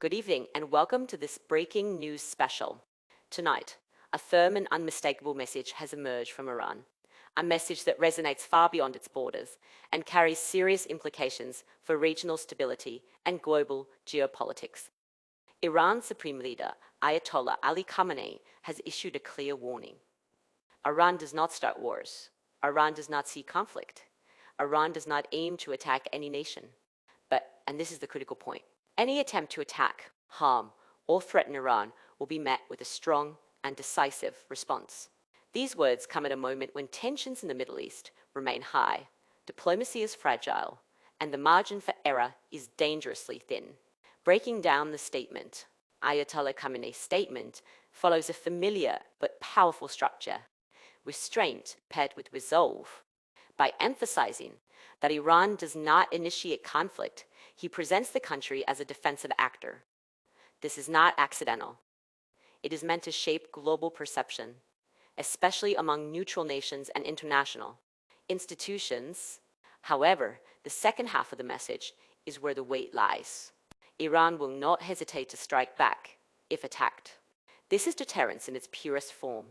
Good evening and welcome to this breaking news special. Tonight, a firm and unmistakable message has emerged from Iran, a message that resonates far beyond its borders and carries serious implications for regional stability and global geopolitics. Iran's supreme leader, Ayatollah Ali Khamenei, has issued a clear warning. Iran does not start wars. Iran does not seek conflict. Iran does not aim to attack any nation. But, and this is the critical point, any attempt to attack, harm, or threaten Iran will be met with a strong and decisive response. These words come at a moment when tensions in the Middle East remain high, diplomacy is fragile, and the margin for error is dangerously thin. Breaking down the statement, Ayatollah Khamenei's statement follows a familiar but powerful structure: restraint paired with resolve. By emphasizing that Iran does not initiate conflict, he presents the country as a defensive actor. This is not accidental. It is meant to shape global perception, especially among neutral nations and international institutions. However, the second half of the message is where the weight lies. Iran will not hesitate to strike back if attacked. This is deterrence in its purest form,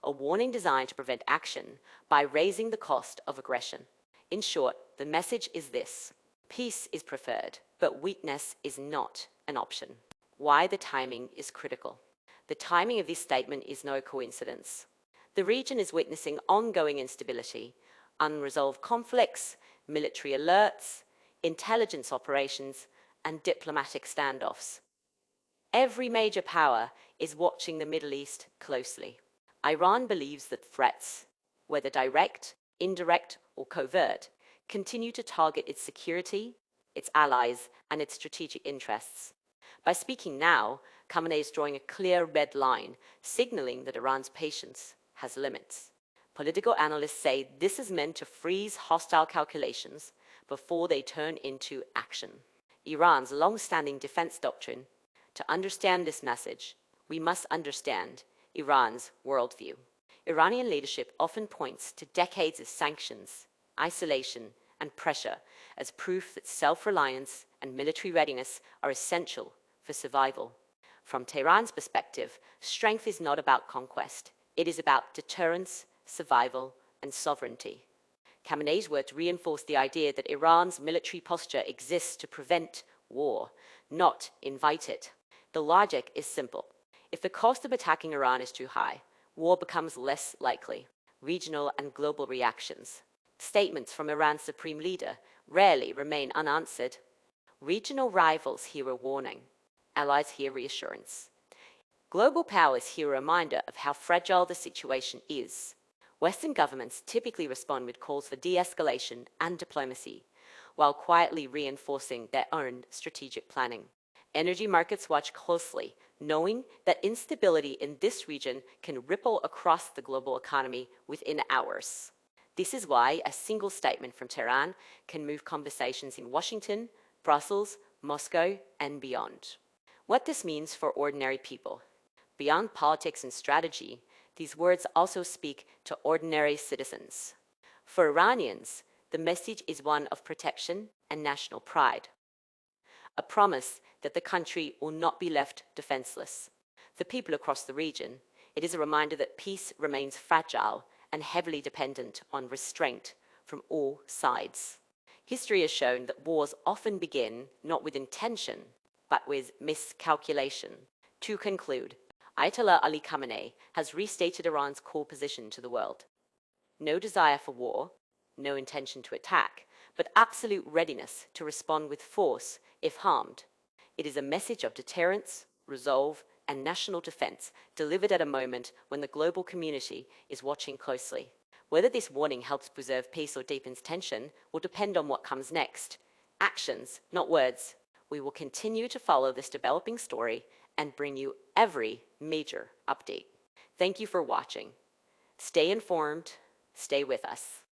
a warning designed to prevent action by raising the cost of aggression. In short, the message is this: peace is preferred, but weakness is not an option. Why the timing is critical. The timing of this statement is no coincidence. The region is witnessing ongoing instability, unresolved conflicts, military alerts, intelligence operations, and diplomatic standoffs. Every major power is watching the Middle East closely. Iran believes that threats, whether direct, indirect, or covert, continue to target its security, its allies, and its strategic interests. By speaking now, Khamenei is drawing a clear red line, signaling that Iran's patience has limits. Political analysts say this is meant to freeze hostile calculations before they turn into action. Iran's long-standing defense doctrine: to understand this message, we must understand Iran's worldview. Iranian leadership often points to decades of sanctions, isolation, and pressure as proof that self-reliance and military readiness are essential for survival. From Tehran's perspective, strength is not about conquest. It is about deterrence, survival, and sovereignty. Khamenei's words reinforce the idea that Iran's military posture exists to prevent war, not invite it. The logic is simple. If the cost of attacking Iran is too high, war becomes less likely. Regional and global reactions. Statements from Iran's supreme leader rarely remain unanswered. Regional rivals hear a warning. Allies hear reassurance. Global powers hear a reminder of how fragile the situation is. Western governments typically respond with calls for de-escalation and diplomacy, while quietly reinforcing their own strategic planning. Energy markets watch closely, knowing that instability in this region can ripple across the global economy within hours. This is why a single statement from Tehran can move conversations in Washington, Brussels, Moscow, and beyond. What this means for ordinary people. Beyond politics and strategy, these words also speak to ordinary citizens. For Iranians, the message is one of protection and national pride. A promise that the country will not be left defenseless. For people across the region, it is a reminder that peace remains fragile and heavily dependent on restraint from all sides. History has shown that wars often begin not with intention, but with miscalculation. To conclude, Ayatollah Ali Khamenei has restated Iran's core position to the world. No desire for war, no intention to attack, but absolute readiness to respond with force if harmed. It is a message of deterrence, resolve, and national defense delivered at a moment when the global community is watching closely. Whether this warning helps preserve peace or deepens tension will depend on what comes next. Actions, not words. We will continue to follow this developing story and bring you every major update. Thank you for watching. Stay informed, stay with us.